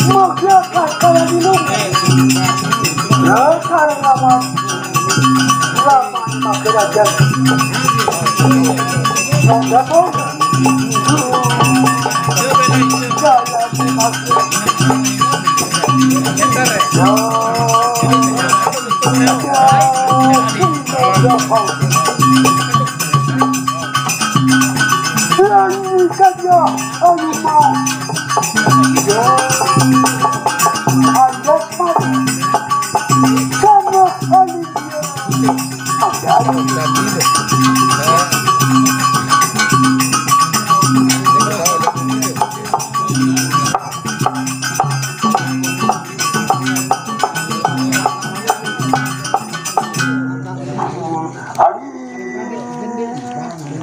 Maksudnya kalau minum ya sekarang lama makin aja mau jatuh jalan makin berani saja Alumah Anjak mati sama Alivia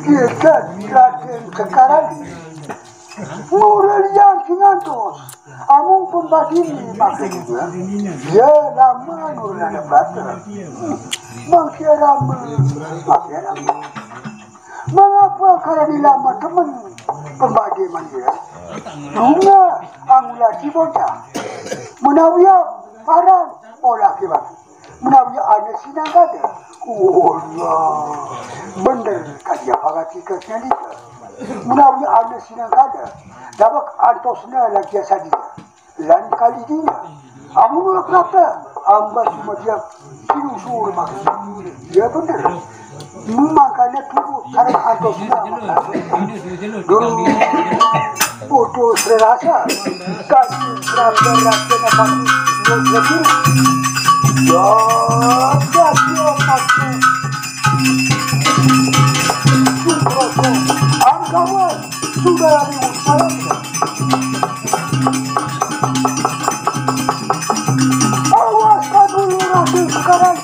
kita dilatih sekarang Murid yang singantos amung pembagi maksudnya ya lama nurana bater maksudnya lama mengapa kalau di lama teman pembagi manusia bunga angula ciboca menawia parang olah kibat menawia ada sinang kada Allah bener kajian pagati kesnyalika menawia ada sinang kada dapat antosnya lagi saja lain kali dia amun kata amba semua dia sinusur maksud ya bener makanya tubuh karena antosnya dulu foto serasa kasih serasa pasti lebih ya kasih maksud angkawan sudah diusahakan awas dulu rasul sekarang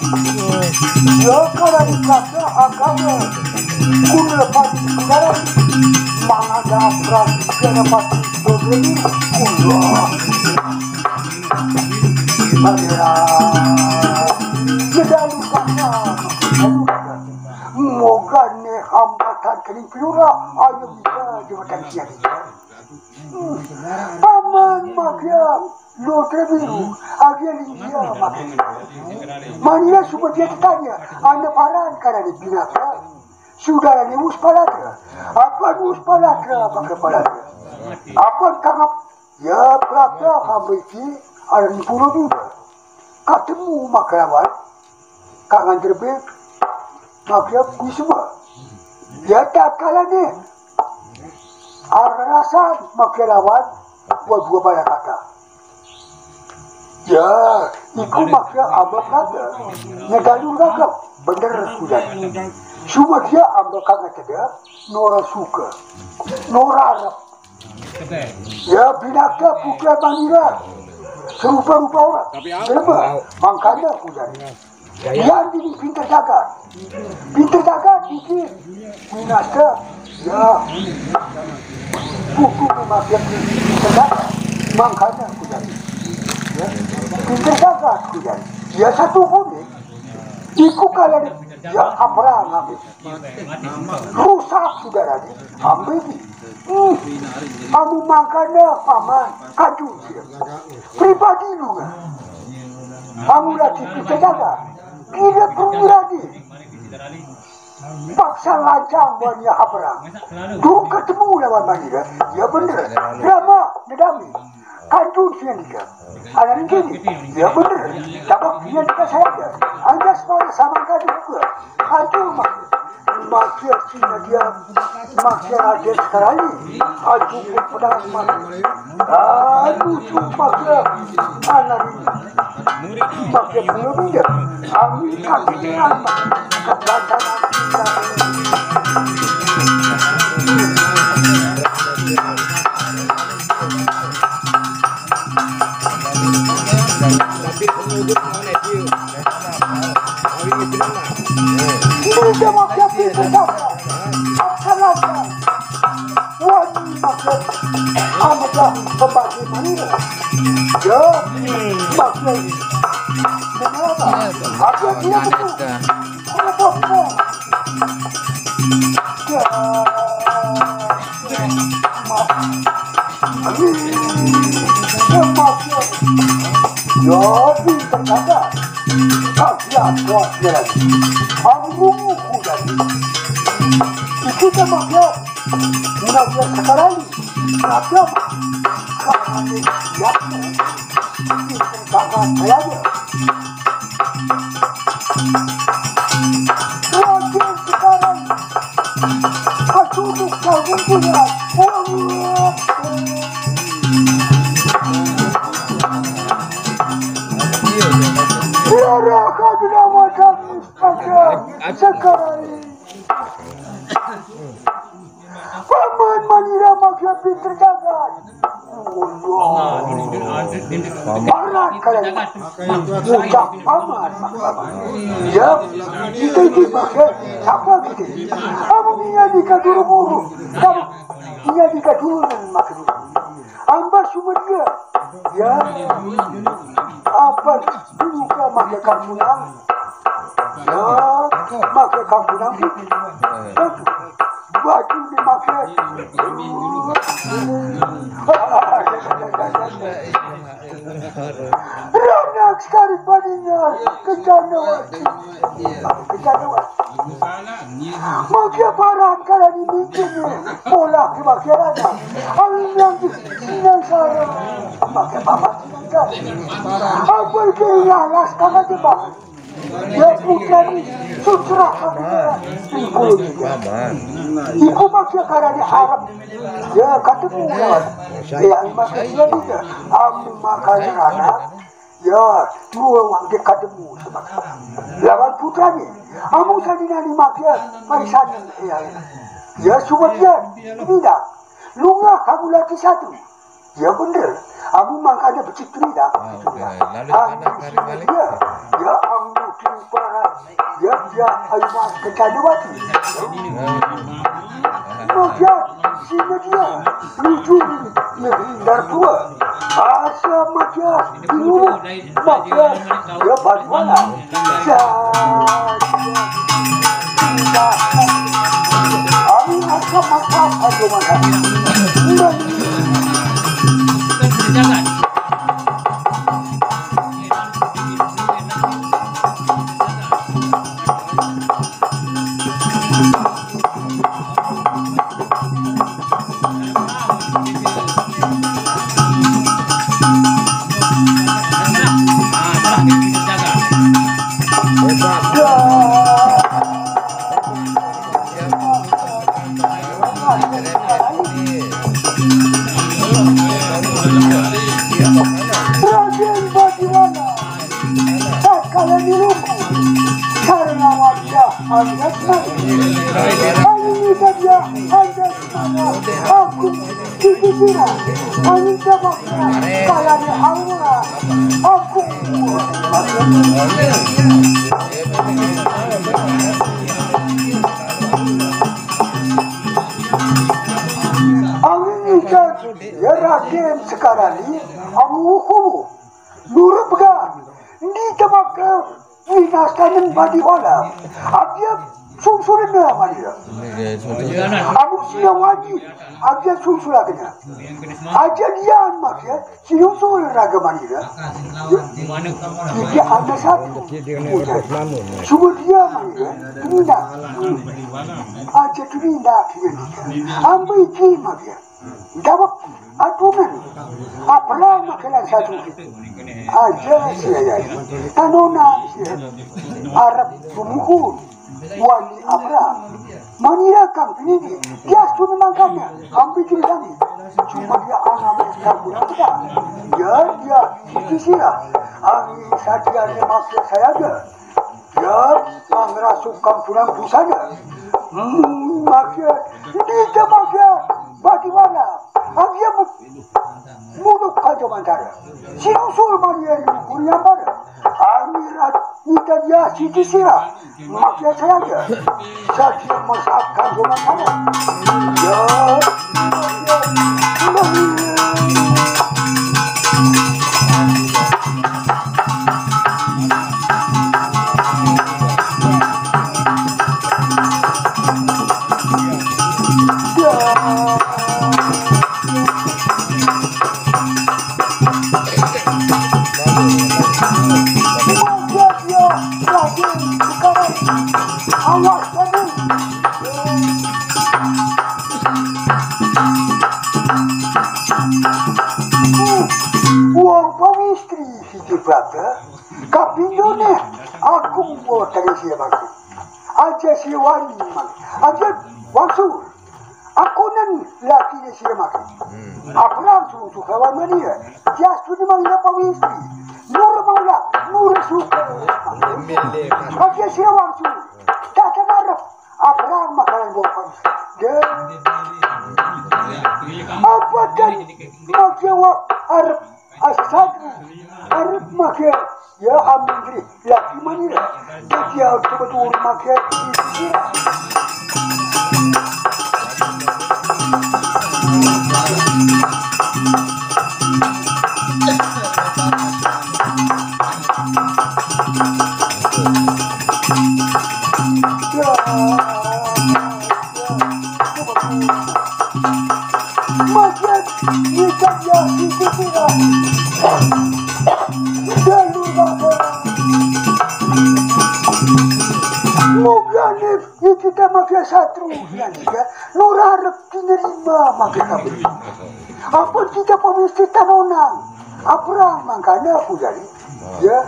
ya karena dikata agama kuda pasti sekarang mengada peran kuda pasti berbeda kuda bagera medalu kata moga ne hambatan kering piura ayo bisa jawatan siang aman makia lotre biru agia lindia makia mania sudah dia tanya anda paran karena di binaka sudah ada mus palatra apa mus palatra pakai palatra apa tangap ya prakta hamiki ada di pulau juga ketemu makrawan kangen terbek makia kusuma ya tak kalah ni rasa makrawan buat dua banyak kata ya ikut makia abang kata negalu ragam bener sudah cuma dia ambil kagak ada nora suka nora Arab ya binaka bukan manila serupa-rupa orang kenapa makanya sudah yang ini pintar jaga dikit binaka ya buku memakai pintar jaga makanya sudah ya pintar jaga sudah ya satu pun ikut kalian ya apa ngambil rusak sudah lagi ambil kamu makannya paman kaju pribadi lu kan kamu lagi bisa jaga kira perlu lagi paksa lancang banyak apa dulu ketemu lawan Manila ya bener drama nedami kanjur siang dia ada begini ya bener dapat dia juga saya anda sama kali juga kanjur maksud Cina dia maksud ada sekarang ini kanjur pedang mati lucu maksud anak ini maksud belum dia kami kaki dengan kebanyakan Tidak maksud itu saja. Asalnya, wajib maksud amatlah pembagi Manila. Ya, maksud. Kenapa? Aku tidak betul. Kenapa? Ya, maaf. mafia. Ya, pintar kagak. Kagak kuat lagi. Aku kuda. Kita mafia. Mafia sekarang. Mafia. Sekarang ini ya. Pintar kagak saya aja. Mafia sekarang. Aku kau punya. Kau tidak macam sekarang. Paman Manira makin pintar jagat. Marah kalian. Ucap paman. Ya, kita ini pakai siapa kita? Kamu menjadi kaduru-buru. Kamu menjadi kaduran makin. Ambar cuma dia. Ya, apa juga makin kampunang. Ya, makin kampunang. Baju dimakai. Ranak sekali padinya kejauhan. Makin parah kalau dimikirnya pola kebakarannya. Angin yang saya makin apa apa itu yang sekarang dibahas. Ya bukan sutra iku maksudnya karena diharap ya ketemu ya maksudnya dia makan anak ya dua orang dia ketemu lawan putranya kamu sadina di maksudnya marisan ya cuma dia tidak lunga kamu lagi satu ya bener kamu makanya begitu tidak ya ya dia ayat kecadawati. Maka sini dia lucu menghindar tua. Asa maka dulu maka dia bagaimana? Kami akan makan bagaimana? sekarang ini amuhu nurut pegang di tempat winastanan badi wala abia sumsurin na malia amu siya wajib abia sumsuraknya aja dian makia siyusul raga malia dia ada satu cuma dia malia tidak aja tidak ambil ki makia dapat aturan apalah makalah satu aja saya tanona Arab bumuhur wali Abraham manira kampini dia sudah makannya hampir kami cuma dia anak kampung kita dia kisia ani saja dia maksud saya aja dia mengerasuk kampungan pusatnya maksud dia maksud bagaimana dia mulut kaca mantara sinusul Maria kuliah pada amirat kita dia siti sirah maksud saya aja saya masakan cuma saya ya Uang pamistri si Prata, kapindone aku buat dari siapa? Aja si wani mang, aja wangsul. Aku nan laki ni siapa? Aku langsung suka wani ya. Dia sudah mengira pamistri. Nur maula, nur suka. Aja si wangsul. Tak kenal. Aku lang makanan buat pamistri. Apa dan makiawa Arab asal Arab makia ya amri laki manira dia betul makia ini kita makin satu ya nur harap dinerima makin kami apa kita pemesti tanonang apa makanya aku jadi ya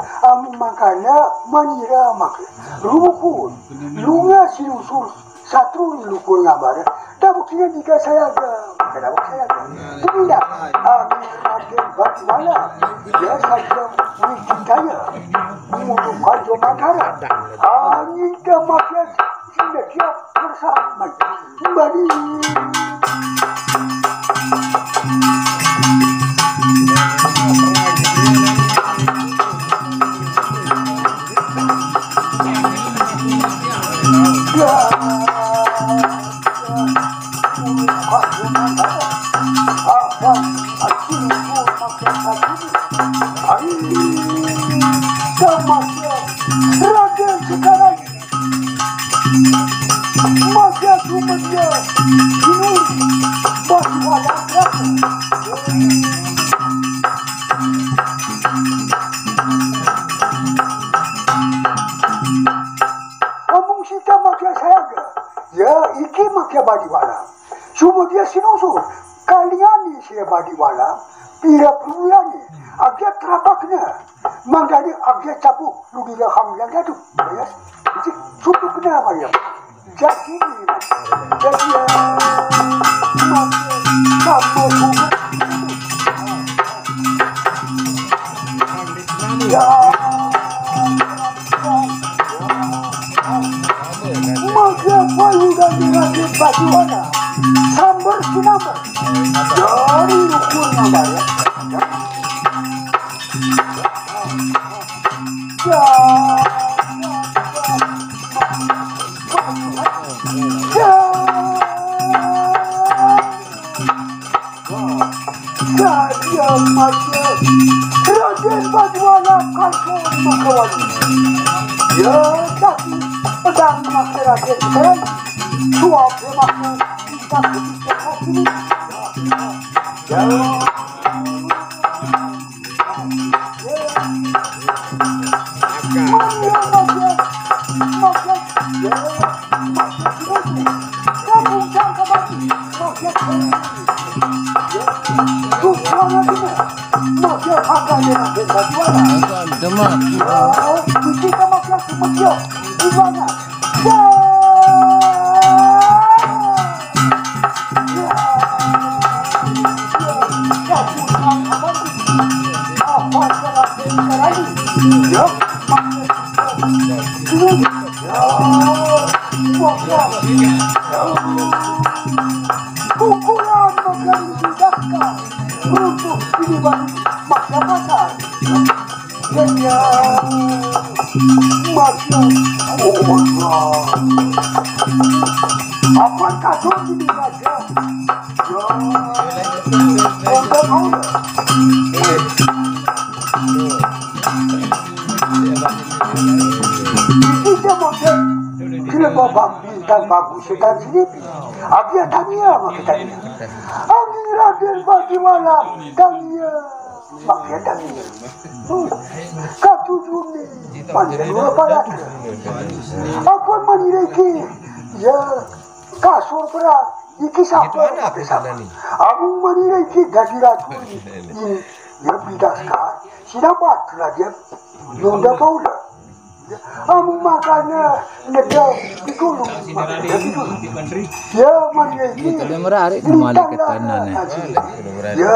makanya manira makin rukun lunga sinusul satu rukun ngabar dah buktinya jika saya ada kenapa saya ada tidak makin bagaimana ya saja wujud saya membutuhkan jomatara kita makin sudah siap bersama kembali. Cuma dia sinusul kalian ni saya badiwala pira perbulan ni agak terapaknya mangkali agak capuk lu dia hamil yang tu ya jadi cukup kena Maria jadi ya maka payu dan dirasi badiwala sambar sinambar dari ukur nambar ya macam Raden Badiwala kalkun makawan ya tapi pedang masyarakat sekarang suap masyarakat pukulan menjadi sidakkan untuk dibanding masyarakat dan yang masyarakat apakah kau ini saja kita makan kenapa bintang bagus setan selipi abia tanya maka tanya angin Raden Badiwala tanya maka tanya katujuh ni panjang dua padat aku meniriki ya kasur berat iki sapa pakai sapa amu manira iki dadi ratu ini ya bidaskar siapa raja Yunda Paula amu makanya neda dikulu ya manira iki Dia menarik kembali ke tanah ya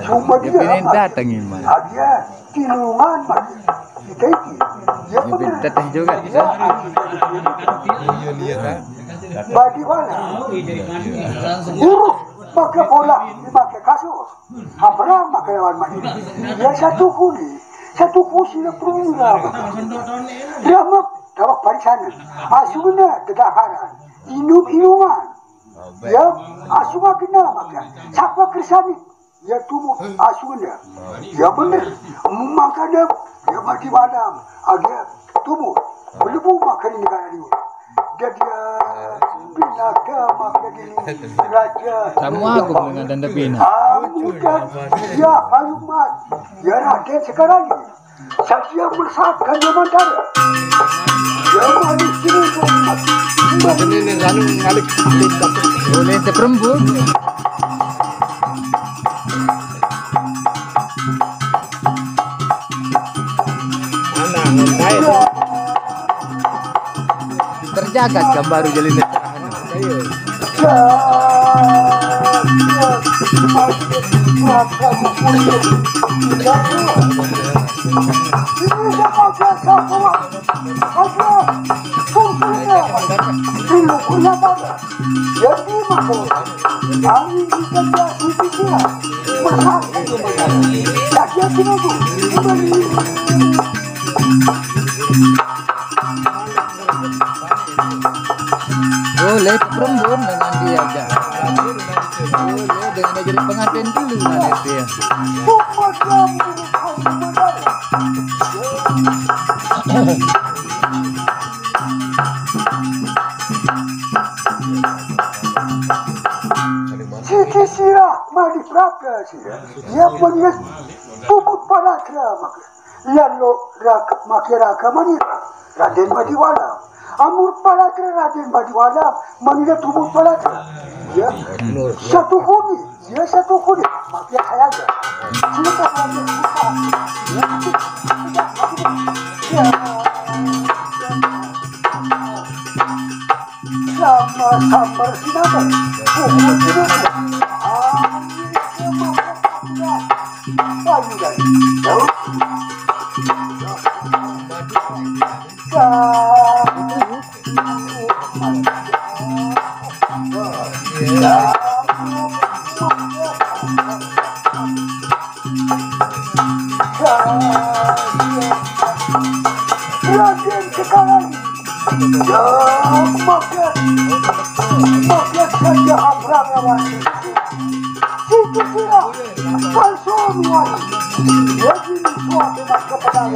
cuma dia pengen datang iman. dia tilungan mati kita iki ya bener Teteh juga bisa. bagi mana buruk pakai bola dipakai kasur Abraham pakai lawan mandi ya satu kursi na perwira dia mah dapat parisanan asuna kedaharan inuman ya asuna kena maka siapa kersani ya tubuh asuna ya benar makanya ya mati malam agak tubuh berlebu makan negara ini jadi binaka makan ini raja Kamu aku dengan tanda bina. ya alumat ya rakyat sekarang ini saya bersabkan Yamantara ya manis ini ini lalu ngalik Boleh seperempuan. Terjaga kan baru jalin boleh perempuan dengan dia aja. Boleh dengan dia jadi pengantin dulu nanti dia. Siti sirah mari praka sirah. Ya punya tubuh pada kerama. Lalu rak makira kamani Raden Badiwala. Amur palatra Raden Badiwala manila tubuh palatra. Ya satu kuni, ya satu kuni. Makia saya aja. Siapa yang ya sama siapa? Raden sekarang ya makia saja Abraham yang masih itu kira palsuan ya ini suatu masa pedang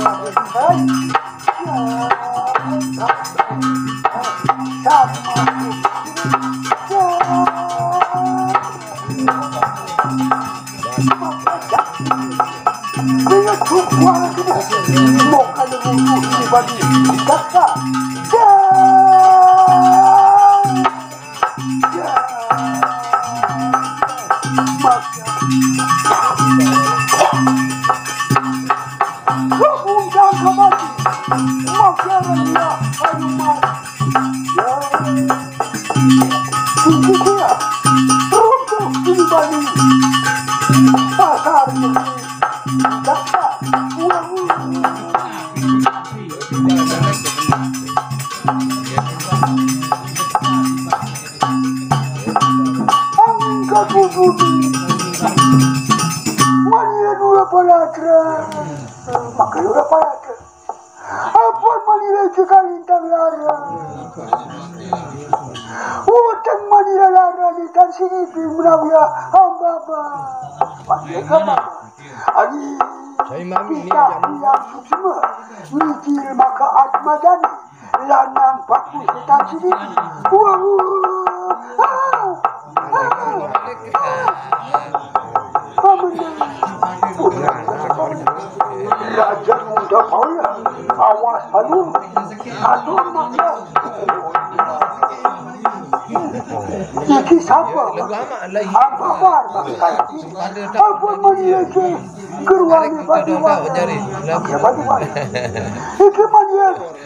dengan tukuan kita mau kalau mau dibagi kakak maka Atmadani lanang bagus kita sini Raja Muda Paula awas alun maka iki Apa? Apa bar makan? Apa mani ke keruani bagi wala? Ya bagi wala. Iki mani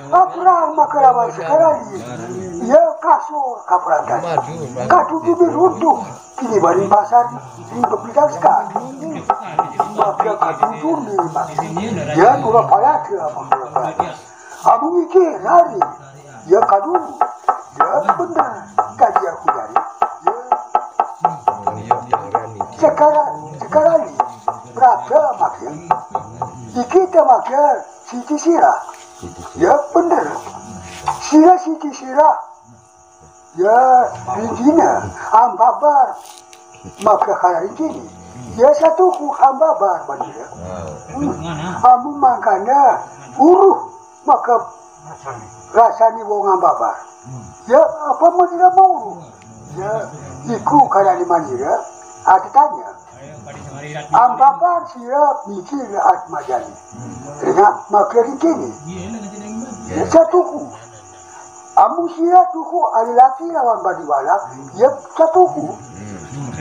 apa makarawan sekarang? Ya kasur kapratan. Katu tu runtuh. Kini bari pasar ini berpindah sekali. Maka katu tu ni ya dua payah ke apa? Abu iki hari ya kadu ya benar kaji aku dari sekarang ni berapa makin kita makin siti sirah ya benar siti sirah ya rinjina ambabar maka hari ini ya satu ku ambabar banyak amu makanya uruh maka rasanya wong ambabar ya apa mau tidak mau ya iku kada di manira ada tanya ambabar siap mikir atmajani dengan makhluk ini ya satuku amu siap tuku ada laki lawan badiwala ya satuku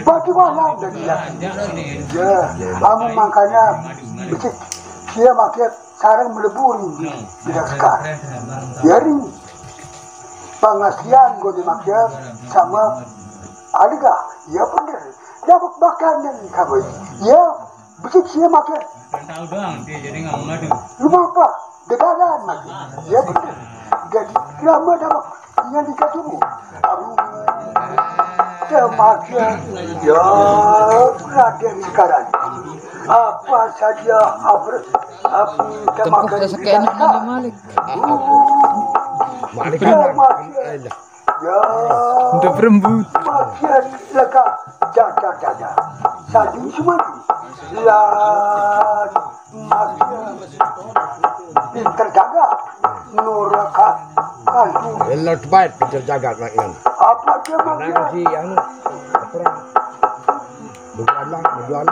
badiwala dan laki ya amu makanya becik siap makhluk sarang meleburi tidak sekar jadi pengasian gue dimaksud sama adega ya benar dapat makanan kamu ya betul sih makan tahu doang dia jadi nggak mengadu lu apa degalan makan ya benar jadi lama dapat yang dikasihmu abu semakin ya perhatian sekarang apa saja apa Tempuh sesekian Malik. Malik ya Untuk berembut. makin lega jaga sadi cuma lah makin terjaga nuraka kalbu Elok baik terjaga makan. apa dia Karena makin si anu berjualan.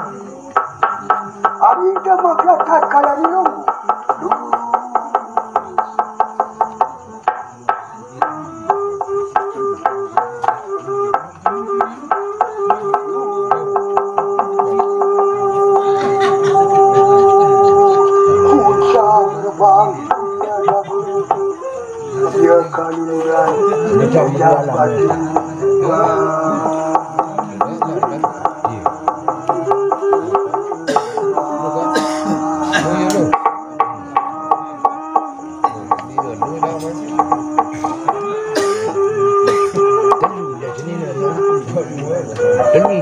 hari dia makin tak kaya ni nunggu dia kaluran jabat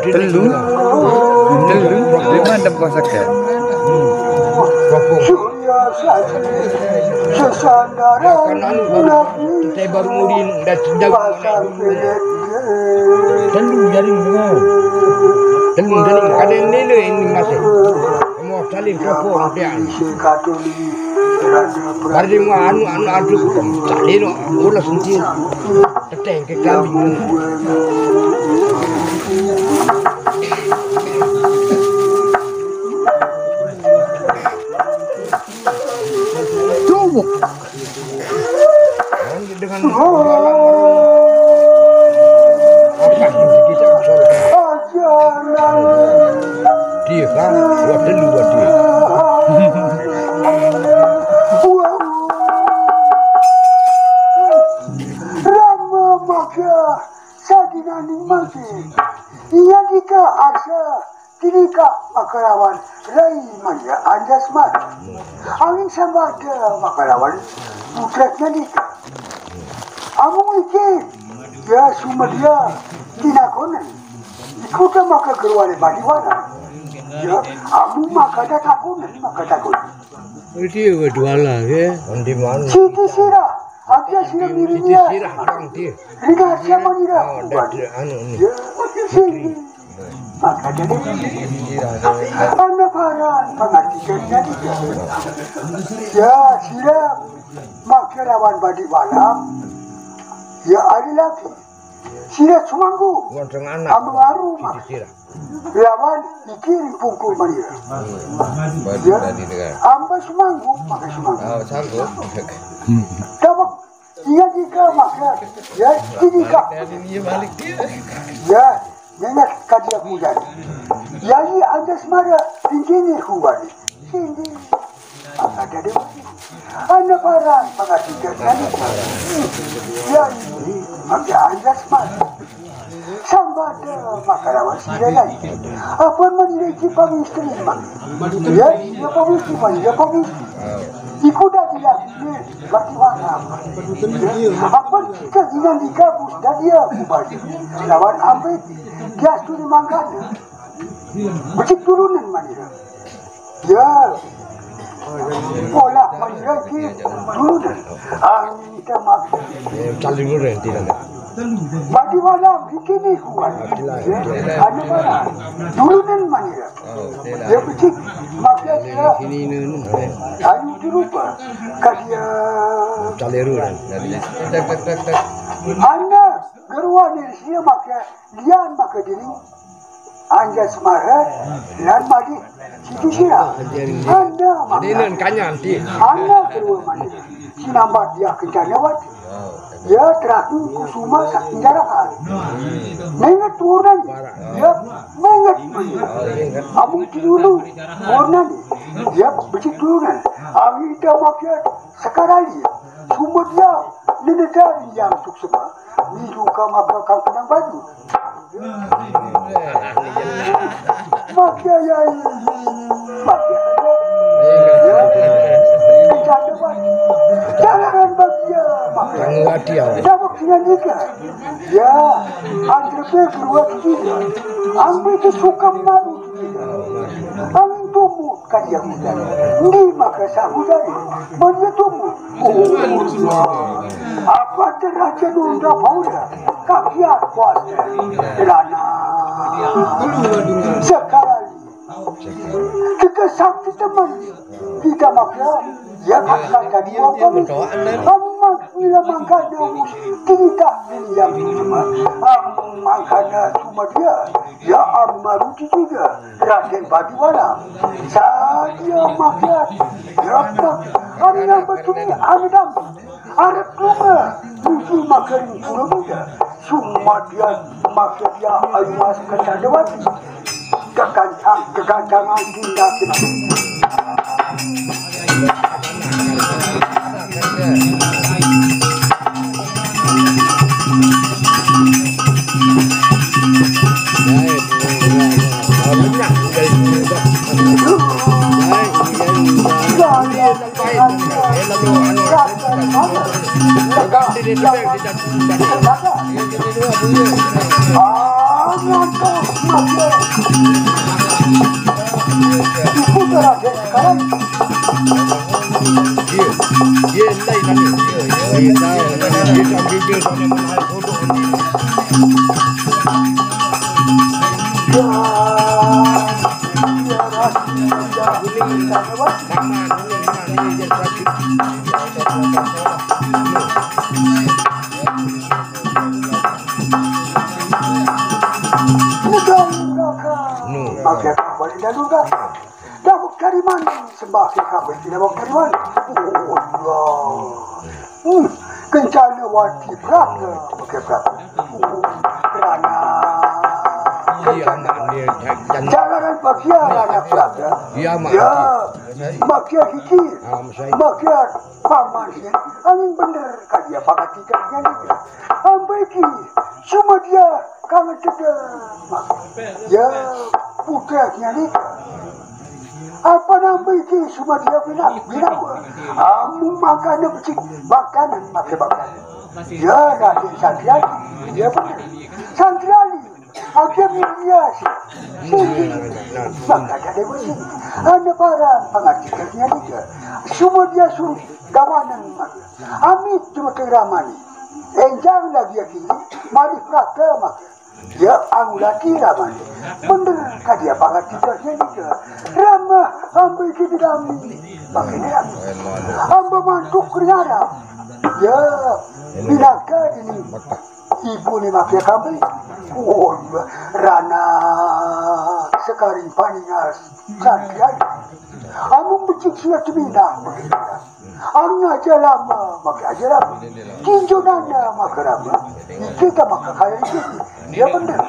Telu. Di mana puasakan? surya sesandaran nabi Saya baru murin dah sedang pasang pelet telu jaring dengar. Telu jaring ada nilai ini masih. Mau saling sopor dia. sikatuli Hari mu anu aduk salino ulas sentir. Teteng ke kambing. Tumbuk. Dengan dia kan buat dulu buat dia. Rama maka sadinani masih ia jika asa tirika makarawan rai manja anjasman angin sambada makarawan putratnya dika amu mikir ya sumadia dinakonan ikuta maka keruane badiwana ya amu maka takunan Dia berjualan ke? Di mana? Siti sirah Akia sirah dirinya Sirah orang dia. Rina siapa dira Oh, dah anu ni. ya sini maka jadi anda paran pengertiannya dia ya sirah maka lawan badi walam ya ada lagi sirah sumanggu Ngontong anak. amu aru mak Sirah. lawan ikirim pungkul manira ya amba sumanggu maka sumanggu Oh, sanggup. dapat dia jika maka ya jika Ini balik dia. ya nengat kadia pujan ya ini anda semara tinggi huwan tinggi ada deh anda parah pengatikan ya ini maka anda semara sambat makarawan sila apa memiliki pengistri ya dia pengistri ikuda dia bagi warna apa keinginan di kampus dan dia kubali lawan ambil dia studi mangkanya becik turunan manira ya pola manira ki turunan kita maksud Cali dulu yang tidak. bagi malam bikini kuat ada mana turunan manira dia becik makanya dia Ini ayu dirupa kadia Cali dulu kan. Tak. anda gerua diri sia maka dia maka diri anja semara dan madi situ sira anda maka Ini kanyan ti. anda gerua madi sinambat dia kencanawat ya terakhir kusuma sakindarakan mengat turun ya mengat amu dulu turun dia becik turunan ami dia maka sekarang dia semua dia nenedari yang suksema ni juga maka kau tenang baju maka ya maka jangan bagia maka Jangan dia. dapat dengan juga ya antrepe keluar juga ambil itu suka malu angin tumbuh kan yang muda ini maka sahudari mana tumbuh apa teraja nunda pauda kakiat kuasa kerana sekarang kita sakti teman kita maka ya akan jadi apa amang bila mangkana tidak yang cuma mangkana cuma dia ya amaruti juga Raden Badiwala sadia makiat ya karena betul adam Arab kuma musuh makarin pura muda semua dia makiat dia ayumas kecadawati kegancangan tindak Makia kabel tidak juga. Dah buk dari mana sembah kabel tidak buk dari mana? Allah. Kencana wati praga pakai praga. Kerana jalanan makia anak praga. Ya, makia kiki, makia paman sih. Angin bener kadia pakai tiketnya ni. Ambil ki, cuma dia kangen cedera. Ya. Putranya ni apa nama itu semua dia bilang amu makan becik makanan pakai makanan ya nanti santriali dia benar santriali akhirnya dia sih maka jadi bersih ada para pengajiannya juga semua dia suruh gawanan amit cuma keramani enjang lagi ya kini mari praka maka ya angulati ramai bener kadia banget tidaknya juga ramah ambil kita dami makanya amba mantuk kerjara ya binaka ini ibu ni makia kami rana sekarang paningas santiai amu becik sia cemina Ang aja lama, maka aja lama. Tinju nana maka lama. Kita maka kaya di sini. Ya benar.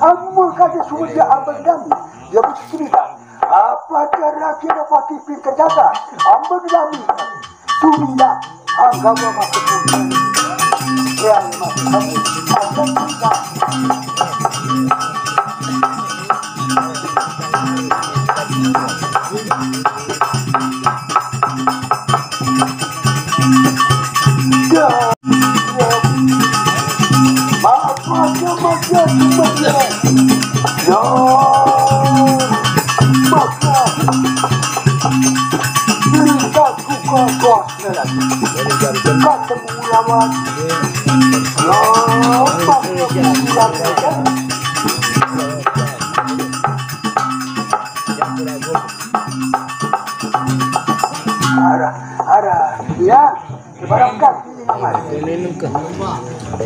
Amma kada sudah abad dami. Ya bercerita. Apa cara kita pati pintar jaga? Abad dami. Sudah agama maka pun. Ya maka kami akan kita.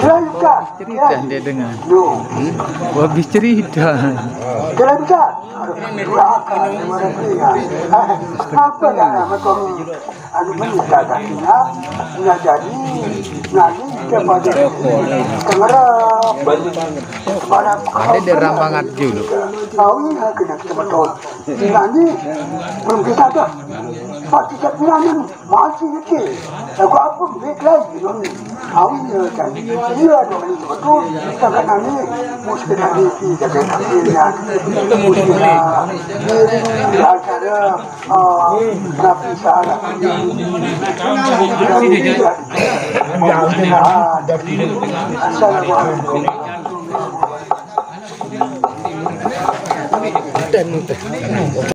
Cerita dia dengar. Habis cerita. Cerita. Apa dah macam anu menikah kakinya nggak jadi nanti kepada kengerap kepada Ada derang banget dulu. tahu ya kena betul nanti belum bisa dah pasti sebenarnya masih kecil aku apa baik lagi nanti tahu ya kan iya dong ini betul takkan nanti mesti nanti jaga kakinya mesti diri acara nabi salah Assalamualaikum.